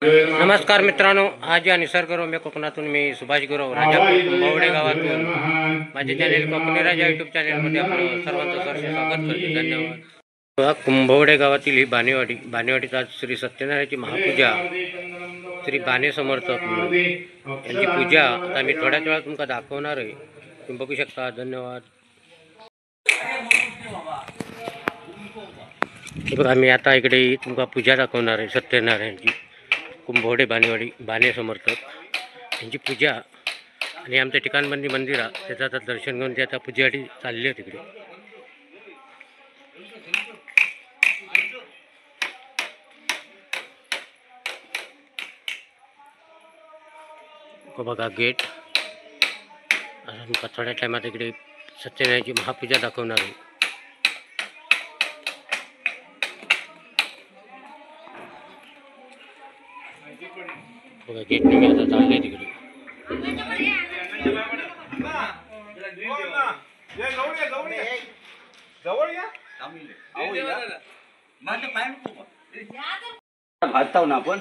नमस्कार मित्रांनो, आज या निसर्गरम्य कोकणातून मी सुभाष गुरव राजा कुंभवडे गावातून माझे चॅनेल कोकणी राजा यूट्यूब चॅनेलमध्ये आपलं सर्वांचं सहर्ष स्वागत करते. धन्यवाद. कुंभवडे गावातील ही बाणेवाडीत आज श्री सत्यनारायणाची महापूजा, श्री बाणे समर्थक यांची पूजा आता मी थोड्याच वेळात तुमका दाखवणार आहे. तुम्ही बघू शकता. धन्यवाद. बघा, मी आता इकडे तुमका पूजा दाखवणार आहे. सत्यनारायणची कुंभवडे बाणे समर्थक यांची पूजा आणि आमच्या ठिकाणबंदी मंदिर आहे, त्याचं आता दर्शन घेऊन ते आता पूजेसाठी चालले आहे तिकडे. बघा गेट. आता थोड्या टायमात इकडे सत्यनारायणाची महापूजा दाखवणार आहे. बघा गेटने मी आता चालले तिकडे. भाजताव ना आपण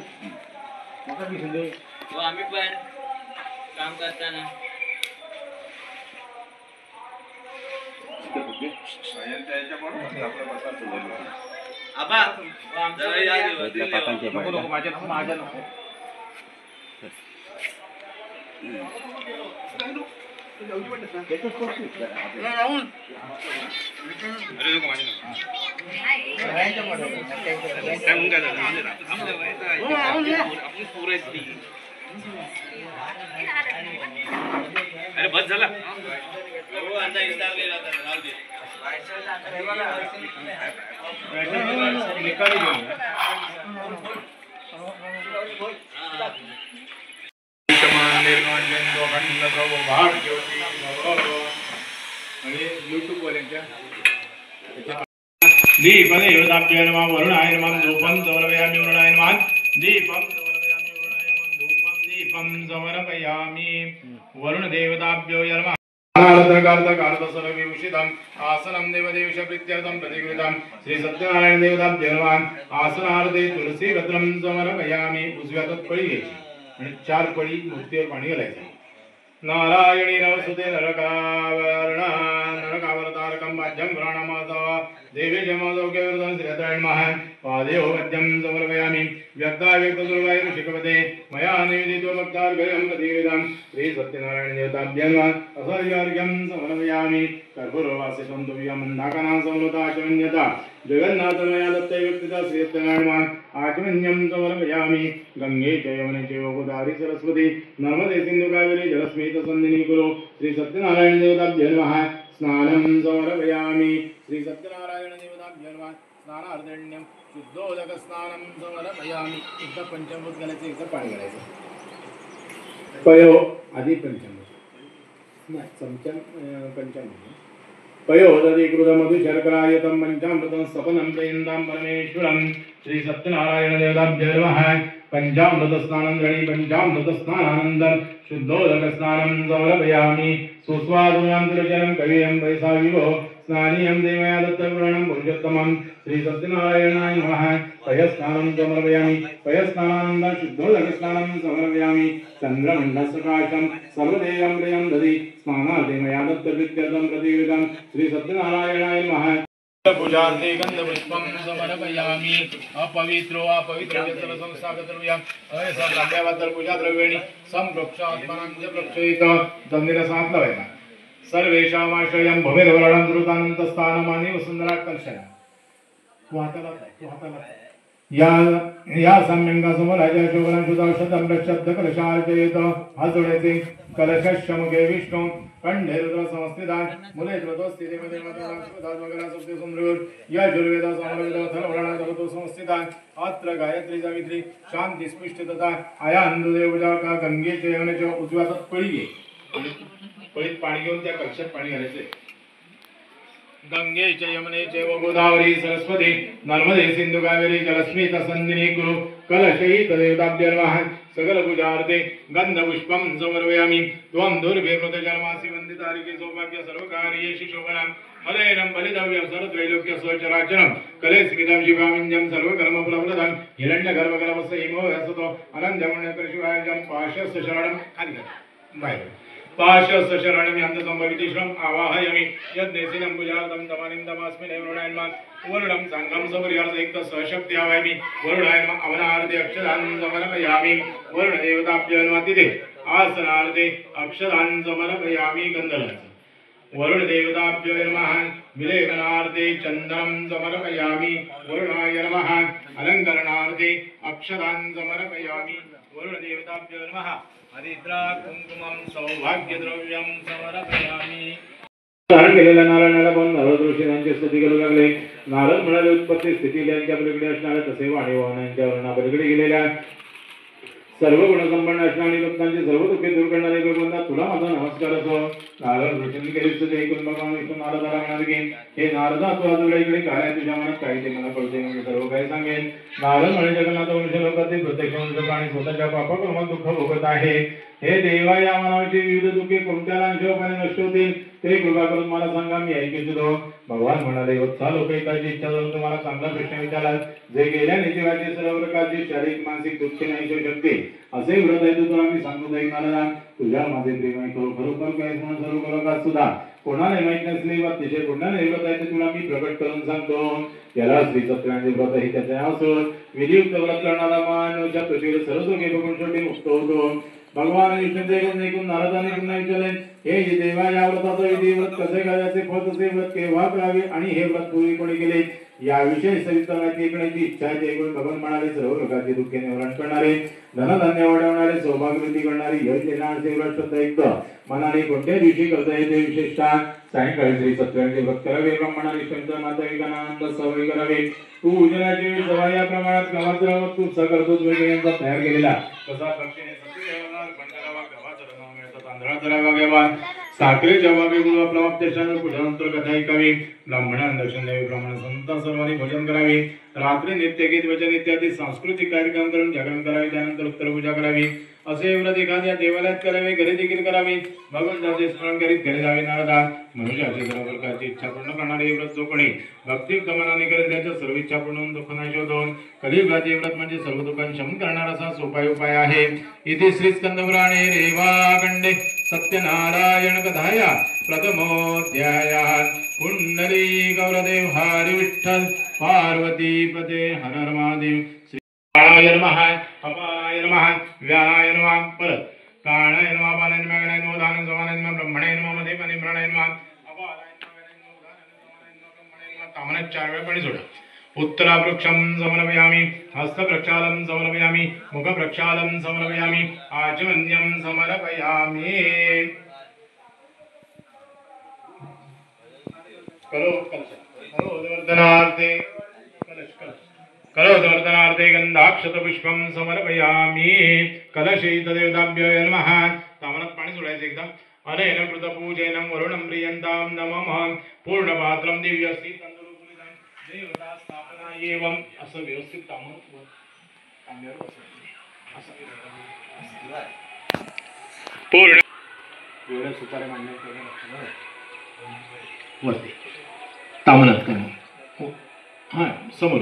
आम्ही पण काम करताना अरे बस झाला. दीपं देवताभ्यो नमः वरुणाय नमः धूपं समर्पयामि वरुणाय नमः दीपं समर्पयामि वरुणाय नमः धूपं दीपं समर्पयामि वरुण देवताभ्यो नमः सर्वविभूषितम् आसनं देवदेवश प्रीत्यर्थं प्रतिगृहीतं श्री सत्यनारायण देवताभ्यो नमः आसनार्थे तुलसी पत्रं समर्पयामि. उजव्या हातात पळी घ्यायची आणि 4 पळी मूर्तीवर पाणी घालायचं. नारायणी नवसुते नरकावरतारकं वाद्यं प्राणमाधव देवी जमदौक्यवृतं श्रीयत्रायण महा पादेहो मध्यं समर्पयामि. व्यक्ताव्यक्तदुर्गाय ऋषिकपते मया निवेदितो भक्तार्घ्यं प्रतिवेदं श्री सत्यनारायण देवताभ्यो नमः असर्यार्घ्यं समर्पयामि. कर्पूरवासितं तुभ्यं मन्दाकनां समृताचमन्यता जगन्नाथमया दत्ते व्यक्तिता श्री सत्यनारायण महा आचमन्यं समर्पयामि. गंगे च यमुने चैव गोदावरी सरस्वती नर्मदे सिन्धु कावेरी जलस्मित सन्निधिं कुरु श्री सत्यनारायण देवताभ्यो नमः स्नानं समर्पयामि. श्री सत्यनारायण देवताभ्यो नमः स्नानार्धण्यं शुद्धोदक स्नानं समर्पयामि. एकदा पंचामृत घालायचं, एकदा पाणी घालायचं. पयो आधी पंचामृत नाही, पंचामृत पयो दधिकृतमधुशर्करायतं पंचामृतं सपनं प्रेन्दां परमेश्वरं श्री सत्यनारायण देवताभ्यो नमः. पंचामृत स्नानं गणी पंचामृत स्नानानंतर शुद्धोदक स्नानं समर्पयामि. सुस्वादुयान्तर्जनं कवियं वैसाविवो स्नानीयं देवया दत्तपुराणं पुरुषोत्तमं श्री सत्यनारायणाय नमः. पयस्नानं समर्पयामि. पयस्नानानंतर शुद्धोदक स्नानं समर्पयामि. चन्द्रमण्डलसकाशं सर्वदेवं प्रियं दधि स्नानार्थे मया दत्तप्रीत्यर्थं प्रतिगृहीतं श्री सत्यनारायणाय नमः. पूजार्थे गन्धपुष्पं समर्पयामि. अपवित्रो जल संस्थागतव्यम् अयसाद्रव्याबद्दल पूजा द्रव्याणि संप्रोक्षात्मनं च प्रोक्षयित दंडीला सांग लावायचा. सर्वेषामाश्रयं भूमिर्वरणं द्रुतानन्तस्थानमानि वसुंधराकर्षण. या सम्यंगासमराजा शोभनं शुद्धौषधं प्रशब्द कलशार्चयेत. हसुडेचे कलशमुखे विष्णु कंठे रुद्र संस्थितान् मुले स्थितिमध्ये सुक्ति सुमृत यजुर्वेद समरवेद अथर्वणादवतो संस्थितान् अत्र गायत्री सावित्री शांती स्पष्ट तथा आया अंधुदेवजा का गंगेचे यमुनेचे उजव्या हातात पळी घे आणि पळीत पाणी घेऊन त्या कलशात पाणी घालायचे. गंगे च यमुने च गोदावरी सरस्वती नर्मदे सिंधु कावेरी जलस्मित सन्निधिं कुरु कलशयी तदेवताभ्यो नमः सकल पूजार्थे गन्धपुष्पं समर्पयामि त्वं दुर्गे मृतजन्मासि वन्दितारिके सौभाग्य सर्वकार्येषु शोभनं मदेनं बलितव्यं सर्वत्रैलोक्य स्वचराचरं कलेस्मितं शिवामिञ्जं सर्वकर्मफलप्रदं हिरण्यगर्भगर्भस्य इमो यसतो अनन्तमुण्यकृशिवायं पाशस्य शरणं बाहेर पाशस्य शरणं यन्तसंभवितिश्रम आवाहयामि यद्नेसिनं पूजार्थं तमानिं तमास्मिन् एवरुणायन्मा वरुणं संघं सपर्यार्थयुक्त सशक्ति आवाहयामि वरुणायन्मा अवनार्थे अक्षरान् समर्पयामि वरुणदेवताभ्यो नमः आसनार्थे अक्षरान् समर्पयामि गन्धर्वः वरुणदेवताभ्यो नमः विलेखनार्थे चन्दनं समर्पयामि वरुणाय नमः अलङ्करणार्थे अक्षरान् समर्पयामि वरुणदेवताभ्यो नमः हरिद्रा कुंकुमं सौभाग्यद्रव्यं समर्पयामि धारण केलेल्या नारायणाला पण नारद ऋषींची स्तुती करू लागले. नारद म्हणाले उत्पत्ती स्थिती यांच्या पलीकडे असणाऱ्या तसे वाणी वाहनांच्या वर्णापलीकडे गेलेल्या सर्व गुणसंपन्न असणारी भक्तांची सर्व दुःखे दूर करणारे भगवंता तुला माझा नमस्कार असो. नारद ऋषींनी केली स्तुती ऐकून भगवान विष्णू नारदाला म्हणाले की हे नारदा तू आज इकडे काय आहे तुझ्या मनात काही ते मला कळते म्हणजे सर्व काही सांगेन. नारद म्हणे जगन्नाथ वंश लोकातील प्रत्येक वंश प्राणी स्वतःच्या पापाकर्मात दुःख भोगत आहे. हे देवा या मानवाची विविध दुःखे कोणत्या लांछनाने नष्ट होतील ते कृपा करून मला सांगा मी ऐकू इच्छितो. भगवान म्हणाले वत्सा लोक एकाची इच्छा करून तुम्हाला चांगला प्रश्न विचारला जे गेल्या नित्याचे सर्व प्रकारची शारीरिक मानसिक दुःखे नाही होऊ शकते असे व्रत आहे तुला मी सांगतो ऐकणारा तुझ्या माझे प्रेम आहे खरोखर काय म्हणून सर्व करोकात सुद्धा कोणाला माहित नसले व अतिशय पुण्याने व्रत आहे ते तुला मी प्रकट करून सांगतो. याला श्री सत्याचे व्रत ही त्याचे असून विधियुक्त व्रत करणारा मानवच्या पृथ्वीवर सर्व दुःखे बघून शेवटी मुक्त होतो. भगवान विष्णूदेव ऐकून नारदाने पुन्हा विचारले हे देवा या व्रताचा विधी व्रत कसे करायचे फळ तसे व्रत केव्हा करावे आणि हे व्रत पूर्वी कोणी केले याविषयी सविस्तर माहिती ऐकण्याची इच्छा आहे. ऐकून भगवान म्हणाले सर्व प्रकारची दुःखे निवारण करणारे धनधान्य वाढवणारे सौभाग्यवृद्धी करणारी यश देणारे व्रत श्रद्धायुक्त मनाने कोणत्या दिवशी करता येते विशेषतः सायंकाळी श्री सत्याचे व्रत करावे. ब्रह्मणाने शंकर माता आनंद सवय करावे. तू उजनाची वेळ सभा या प्रमाणात गावात तू करतोच वगैरे तयार केलेला कसा पक्षीने साखरेच्या वागे गुरु आपला वाप्तेशाने पूजनंतर कथा ऐकावी. ब्राह्मणांना दर्शन द्यावे. ब्राह्मण संत सर्वांनी भोजन करावे. रात्री नित्य गीत वचन इत्यादी सांस्कृतिक कार्यक्रम करून जागरण करावे. त्यानंतर उत्तर पूजा करावी. असे व्रत एखाद्या देवालयात करावे घरी देखील करावे. भगवंताचे स्मरण करीत घरी जावे. नारदा मनुष्याची सर्व प्रकारची इच्छा पूर्ण करणारे व्रत जो कोणी भक्तियुक्त मनाने करेल त्याच्या सर्व इच्छा पूर्ण होऊन दुःख नाही शोधून कलियुगाचे व्रत म्हणजे सर्व दुःखांचे शमन करणारा असा सोपा उपाय आहे. इथे श्री स्कंदपुराणे रेवाखंडे सत्यनारायण कथाया प्रथमोध्यायात पुंडली गौरदेव हरी विठ्ठल पार्वती पते हर हर महादेव. श्री काळाय नमः अपाय नमः व्यानाय नमः परत काळाय नमः पानाय नमः गणाय नमः दान समानाय नमः ब्रह्मणाय नमः मध्ये मनी प्राणाय नमः अपाय नमः गणाय नमः दान समानाय नमः ब्रह्मणाय नमः तामनाय 4 वेळा पाणी सोडा. उत्तरावृक्षं समर्पयामि हस्तप्रक्षालं समर्पयामि मुखप्रक्षालं समर्पयामि आचमन्यं समर्पयामि. करोदवर्धनार्थे गंधाक्षतपुष्पं समर्पयामि. कलशे तदेवताभ्यो नमः. तामनात पाणी सोडायचं एकदम. अनेन कृतपूजनं वरुणं प्रियन्तां नमः. पूर्णपात्रं दिव्यस्ति तंदुरुपुरितं देवता स्थापना एवं असं व्यवस्थित तांब्यावर पूर्ण एवढ्या सुपाऱ्या मांडण्यात वरती तामनात करा. हा समोर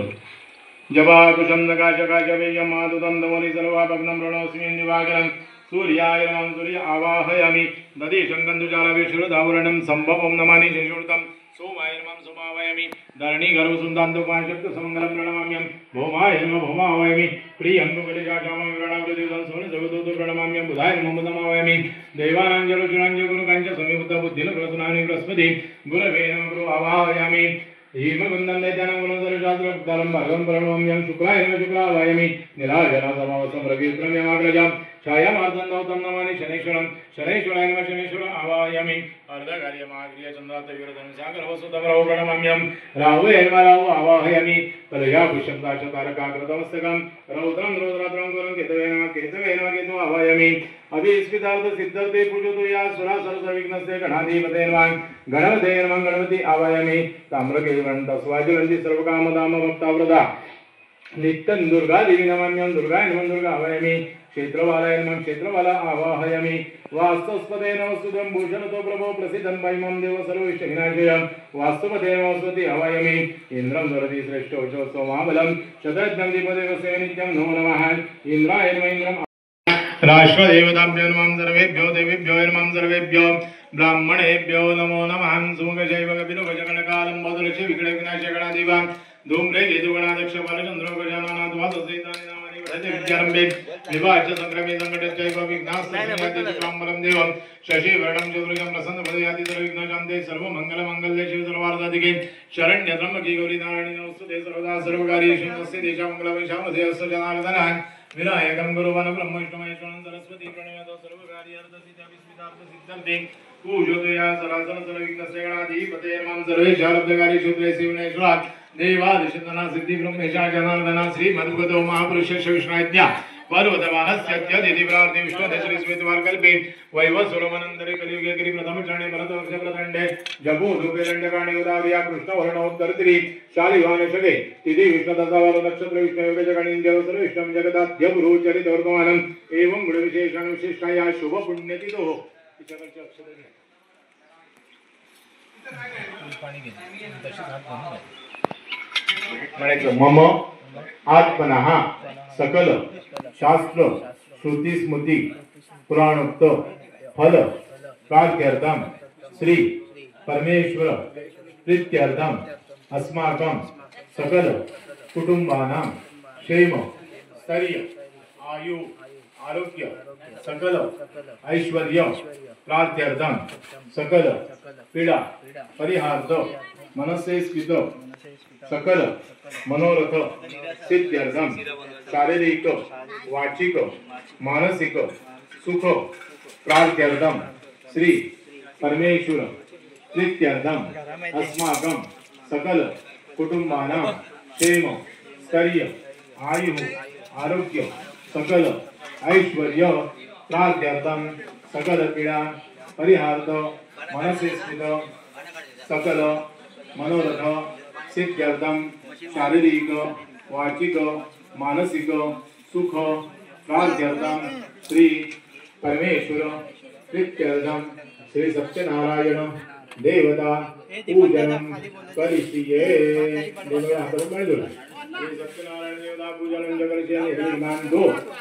जपा कुशं काशकाशवेयं मातुतं दमनि सर्वा भग्नं प्रणोस्मि दिवाकरं सूर्याय नमः. सूर्य आवाहयामि. दधिशं गन्धुजालविशुरधावरणं सम्भवं नमामि शशुर्तं सोमाय नमः. सोमावयामि. धरणी गर्भसुन्दान्तोपाशक्त समङ्गलं प्रणमाम्यं. भौमाय नमः. भौमावयामि. प्रियं कुकलिजाक्षामं विरणावृतिदं सोनजगदोतो प्रणमाम्यं. बुधाय नमः. बुधमावयामि. देवानाञ्जलोचनाञ्ज गुरुकाञ्च समीभूत बुद्धिन प्रसुनानि बृहस्पति गुरवे नमः. गुरु आवाहयामि. हिमकुन्दं दैत्यानं गुणोदरशास्त्रं भगवन् प्रणमाम्यं. शुक्लाय नमः. शुक्लावयामि. निराजनं समावसं रवित्रम्यमाग्रजां छायामार्दन्दौतं नमामि शनैश्वरं. शनैश्वराय नमः. शनैश्वर आवाहयामि. अर्धकार्यमाग्रिय चन्द्रातविरधनुसागरवसुतं राहु प्रणमाम्यं. राहुवे नमः. राहु आवाहयामि. कलया पुष्पदाशतारकाकृतमस्तकं रौद्रं रौद्रात्रं गुरुं केतवे नमः. केतवे नमः. केतु आवाहयामि. अभिस्मितार्थ सिद्धते पूजतु या सुरासरसविघ्नस्य गणाधिपते नमः. गणपते नमः. गणपति आवाहयामि. ताम्रकेळवंत स्वाजुलंति सर्वकामदाम भक्तावृता नित्यं दुर्गा देवी नमाम्यं दुर्गाय नमः दुर्गा आवाहयामि क्षेत्रपालाय नमः क्षेत्रपाला आवाहयामि वास्तुस्पते नमस्तुतं भूषणतो प्रभो प्रसिद्धं वैमं देव सर्वविश्वविनाशयं वास्तुपते नमस्ते आवाहयामि इन्द्रं वरदि श्रेष्ठो च महाबलं शतज्ञं दीपदेवस्य नित्यं नमो नमः इंद्राय नमः इंद्रं राष्ट्रदेवताभ्यो नमः सर्वेभ्यो देवेभ्यो नमः सर्वेभ्यो ब्राह्मणेभ्यो नमो नमः सुमुखशैवकपिलुभजगणकालं मधुरक्षे विघ्नविनाशगणादिवान् धूम्रे केतुगणाध्यक्ष बालचन्द्रो गजाननाद्वादशैतानि नामानि वदति विद्यारम्भे विवाच्य संक्रमे संकटश्चैव विघ्नास्तस्मै ब्राह्मणं देवं शशिवर्णं चतुर्भुजं प्रसन्नपदयाति सर्वविघ्नशान्ते सर्वमङ्गलमाङ्गल्ये शिवे सर्वार्थसाधिके शरण्ये त्र्यम्बके गौरी नारायणी नमोस्तुते सर्वदा सर्वकार्येषु नमस्ते देशामङ्गलवैशामस्य जनार्दनः विनायकं गुरुवन ब्रह्म विष्णु महेश्वरं सरस्वती प्रणयतो सर्वकार्यार्थसिद्धार्थसिद्धन्ते पूजोदया सरासर सर्वविघ्नस्य गणाधिपते नमः सर्वेशालब्धकार्य शूद्रे शिवनेश्वरा देवादिशतना सिद्धि ब्रह्मेशा जनार्दना श्री मधुगतो महापुरुष विष्णुज्ञा पर्वतवाहस्यत्य दिति प्रार्थे विष्णुदेशरि स्वेतवार्कल्पे वैवस्वरमनन्तरे कलियुगे गिरि प्रथम चरणे भरतवर्ष प्रदण्डे जपो रूपे दण्डकाणि उदार्या कृष्णवर्णोत्तरतिरि शालिवानशके तिथि विष्णुदशावल नक्षत्र विष्णुयोगजगणि देव सर्वविष्णं जगदाद्य गुरु चरितवर्तमानम् एवं गुणविशेषण विशिष्टाया शुभ पुण्यतिथो तिच्याकडचे अक्षर घ्या पाणी घे तशीच हात धरून म्हणायचं मम आत्मनः सकल शास्त्र श्रुती स्मृती पुराणोक्त फल प्रार्थ्यर्थम श्री परमेश्वर प्रीत्यर्थम अस्माकं सकल कुटुंबानां क्षेम स्थैर्य आयु आरोग्य सकल ऐश्वर्य प्रार्थ्यर्थम सकल पीडा परिहार्थ मनसे स्थित सकल मनोरथ सिद्ध्यर्थम शारीरिक वाचिक मानसिक सुख प्रार्थ्यर्थम श्री परमेश्वर प्रीत्यर्थम अस्माकं सकल कुटुंबानां क्षेम स्थैर्य आयु आरोग्य सकल ऐश्वर्य प्रार्थ्यर्थम सकल पीडा परिहार्थ मनसे स्थित सकल मनोरथ सिद्ध्यर्थम शारीरिक वाचिक मानसिक सुख प्रार्थ्यर्थम श्री परमेश्वर प्रीत्यर्थम श्री सत्यनारायण देवता पूजनम करिष्ये श्री सत्यनारायण देवता पूजनम जगरिष्ये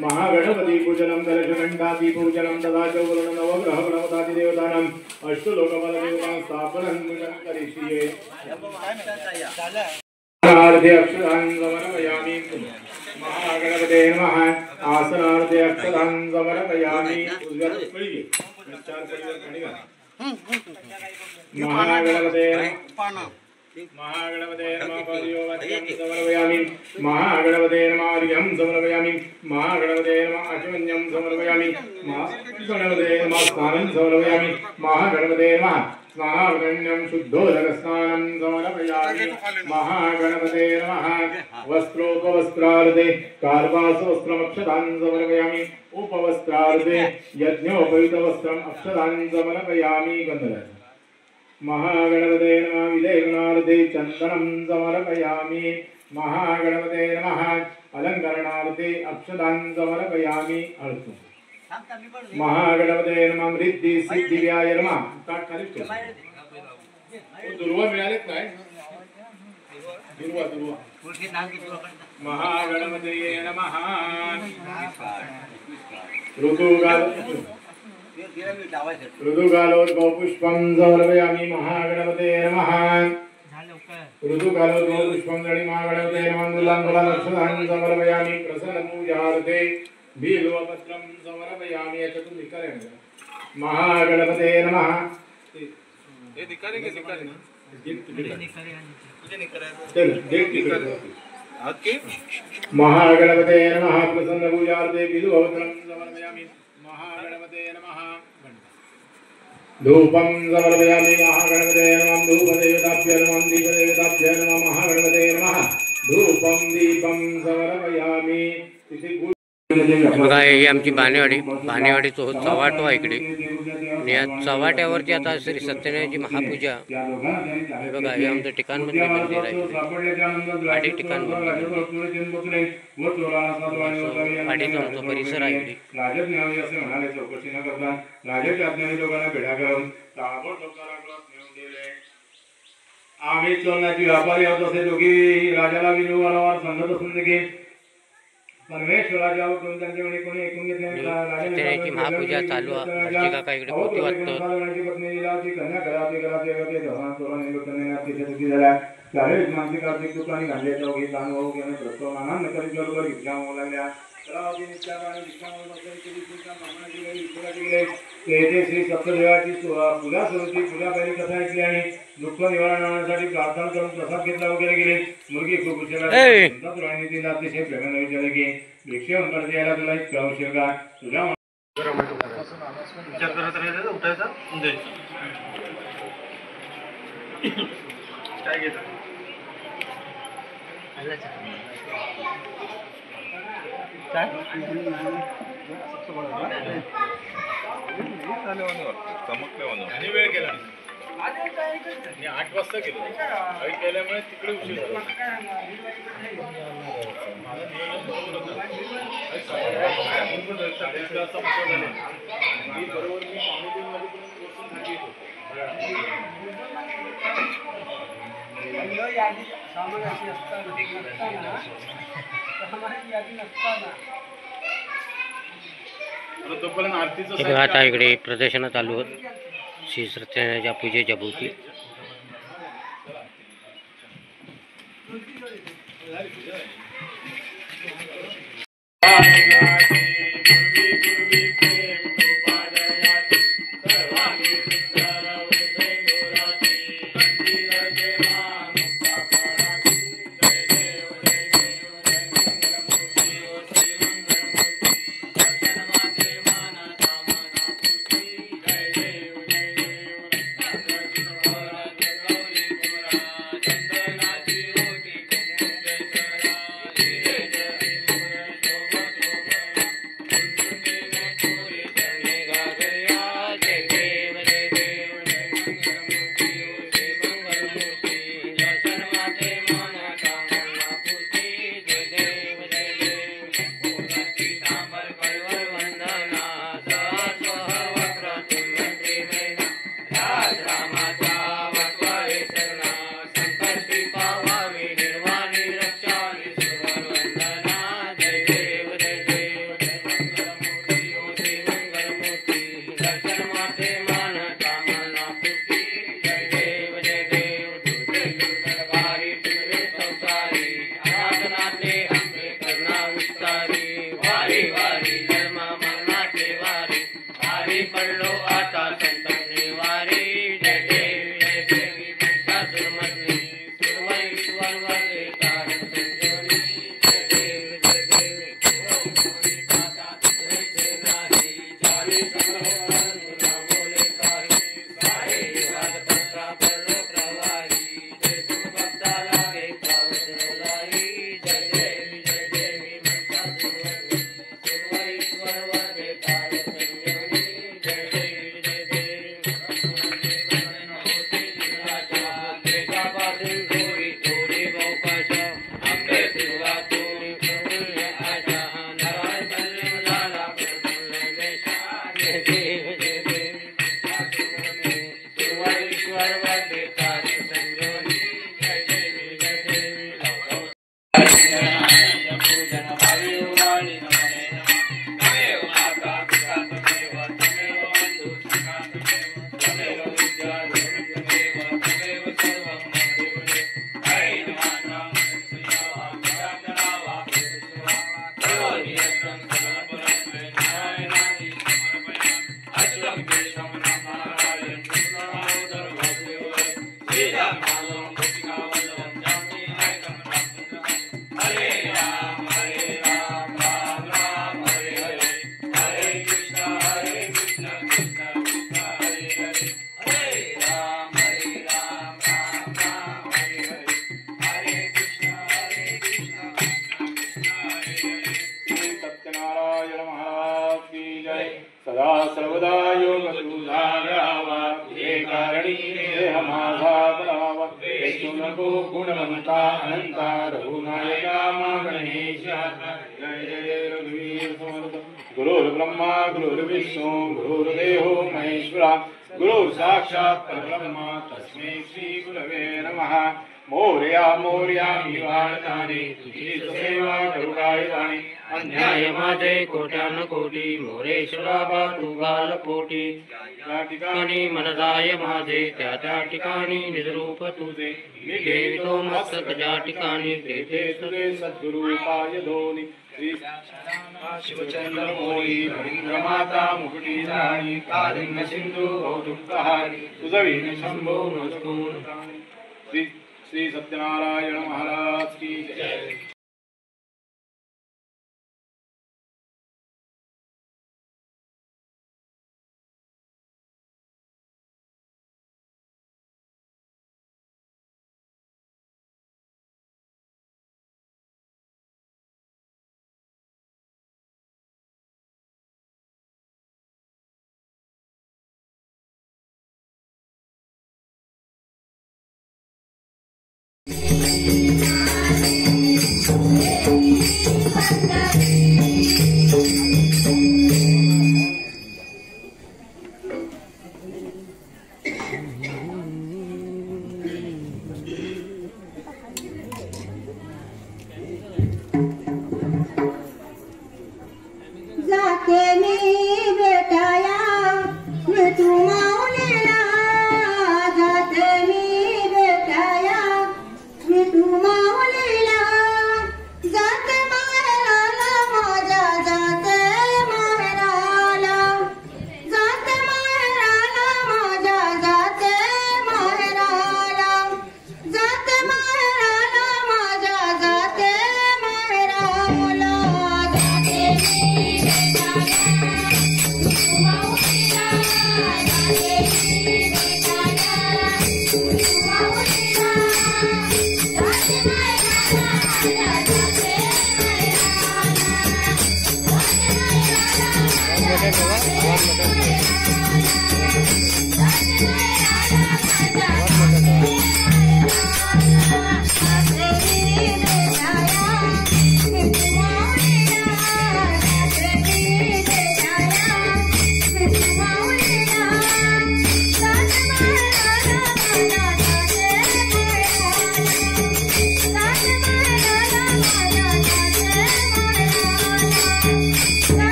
महागणपति पूजनम कलशघंटादि पूजनम तथा चौवर्ण नवग्रह गणपति देवतानां अष्टलोकबल देवतां स्थापनं करिष्ये आसनार्थे अक्षतान् समर्पयामि महागणपते नमः आसनार्थे अक्षतान् समर्पयामि महागणपते महागणपते नमः पदयोवत्यं समर्पयामि महागणपते नमः अर्घ्यं समर्पयामि महागणपते नमः आचमन्यं समर्पयामि महागणपते नमः स्नानं समर्पयामि महागणपते नमः स्नानावगण्यं शुद्धोदकस्नानं समर्पयामि महागणपते नमः वस्त्रोपवस्त्रार्थे कार्पासवस्त्रमक्षतान् समर्पयामि उपवस्त्रार्थे यज्ञोपयुतवस्त्रम् अक्षतान् समर्पयामि गन्धराज महागणपते नमः विलेखनार्थे चन्दनं समर्पयामि महागणपते नमः अलङ्करणार्थे अक्षतान् समर्पयामि अर्थ महागणपते नमः रिद्धि सिद्धिव्याय नमः दुर्वा मिळालेत काय दुर्वा महागणपते नमः ऋतुकालोद्भव पुष्पं समर्पयामि महागणपते नमः ऋतुकालोद्भव पुष्पं धरि महागणपते नमः मूलाङ्कुलाक्षतान् समर्पयामि प्रसन्नपूजार्थे बिल्वपत्रं समर्पयामि महागणपते नमः महागणपते नमः प्रसन्नपूजार्थे बिल्वपत्रं समर्पयामि महागणपते नमः धूपं समर्पयामि महागणपते नमः धूपदेवताभ्यो नमः दीपदेवताभ्यो नमः महागणपते नमः धूपं दीपं समर्पयामि बघा ही आमची बाणेवाडी बाणेवाडीचा चव्हाट आहे इकडे आणि या चव्हाट्यावरती आता श्री सत्यनारायणची महापूजा हे बघा, हे आमचं ठिकाणमधले मंदिर आहे. पाडी ठिकाण पाडीचा आमचा परिसर आहे इकडे. राजत न्यावी असे म्हणाले. चौकशी न करता राजाच्या आज्ञेने लोकांना भेडा करून ताबडतोब कारागृहात नेऊन दिले. आम्ही चलनाची व्यापारी आहोत असे दोघी राजाला विनू वारंवार सांगत असून देखील परमेश्वराच्या हुकूम त्यांच्याकडे कोणी ऐकून घेतले नाही. सत्यनारायणची महापूजा चालू आहे. काका इकडे पोथी वाचतात. त्यावेळेस मानसिक आर्थिक दुःखाने घालण्याचा ओघीचा अनुभव घेणे प्रस्तवानांना करीत बरोबर भिक्षा मागू लागल्या. तेथे श्री सत्यदेवाची पूजा सुरू होती. पूजा पहिली कथा ऐकली आणि दुःख निवारण होण्यासाठी प्रार्थना करून प्रसाद घेतला वगैरे गेले. मुलगी खूप उशिरा तिला अतिशय प्रेमाने विचारले की भिक्षेहून परत यायला तुला इतका उशीर का? तुझ्या विचार करत राहायचं, उठायचा, काय घेत वेळ केला. 8 वाजता गेलो. केल्यामुळे तिकडे उशीर झाला. बरोबर मी आता इकडे प्रदर्शन चालू होत श्री सत्यनारायणच्या पूजेच्या भोवती. सदा सर्वदा योग तुझा गुणवंता अनंता रघुनायका मा गणेश जय जय रघुवीर समर्थ गुरुर्ब्रह्मा गुरुर्विष्णु गुरुर्देवो महेश्वरा गुरु साक्षात् परब्रह्म तस्मै श्री गुरवे नमः मोरया मोरया निवारणाने तुझी सेवा करुणायदाने अन्याय माझे कोट्यान कोटी मोरेश्वरा बा तुगाल पोटी त्या ठिकाणी मनदाय माझे त्या त्या ठिकाणी निजरूप तुझे मी ठेवितो मस्तक ज्या ठिकाणी तेथे तुझे सद्गुरु पाय धोनी श्री शिवचंद्र मोळी हरिंद्र माता मुकुटी राणी कालिंग सिंधू दुःखहारी तुझवीन शंभो मजकूर श्री श्री सत्यनारायण महाराज की जय।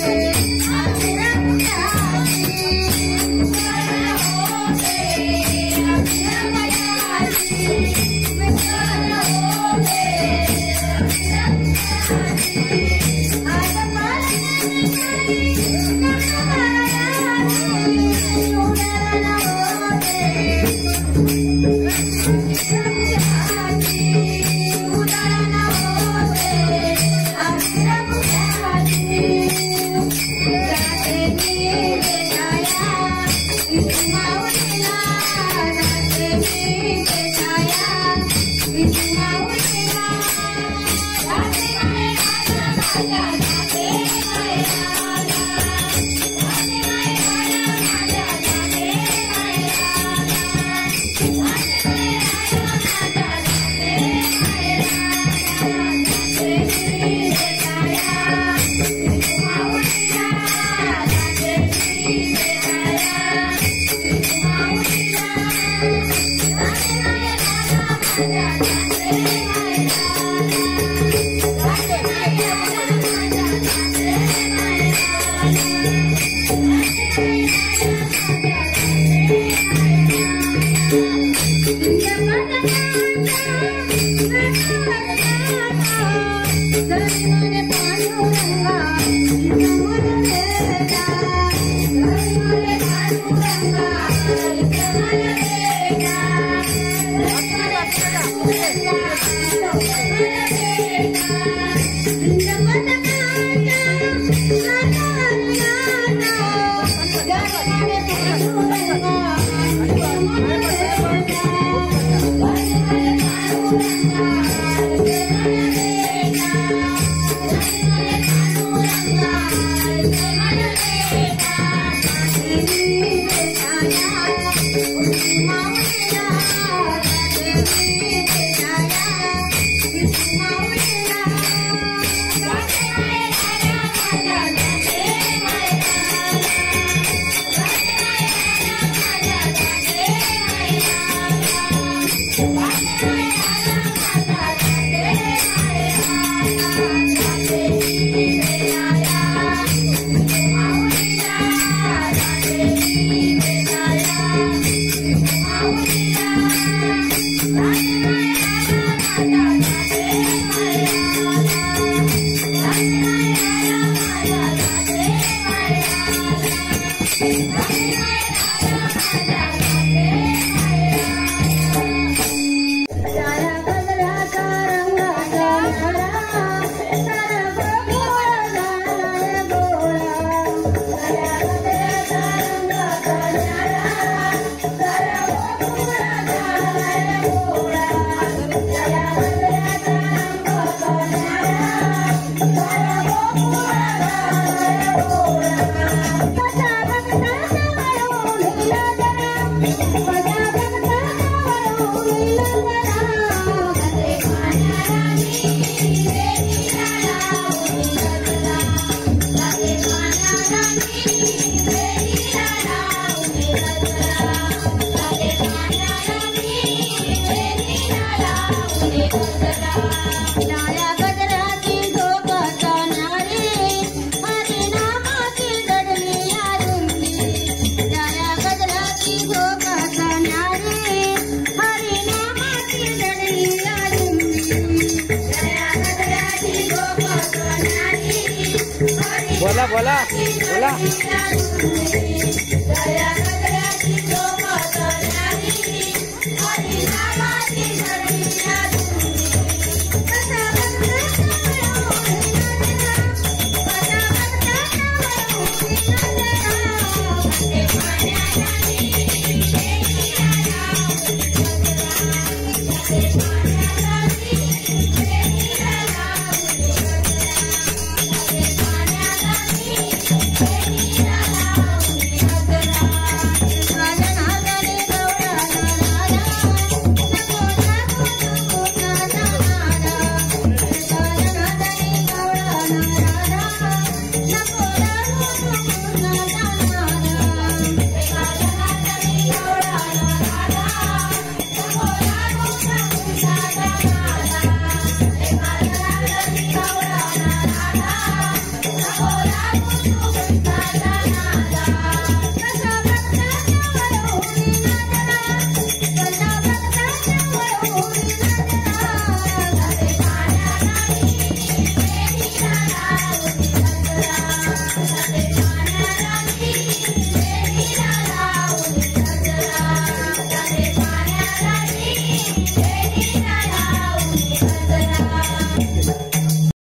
Thank you. बोला बोला बोला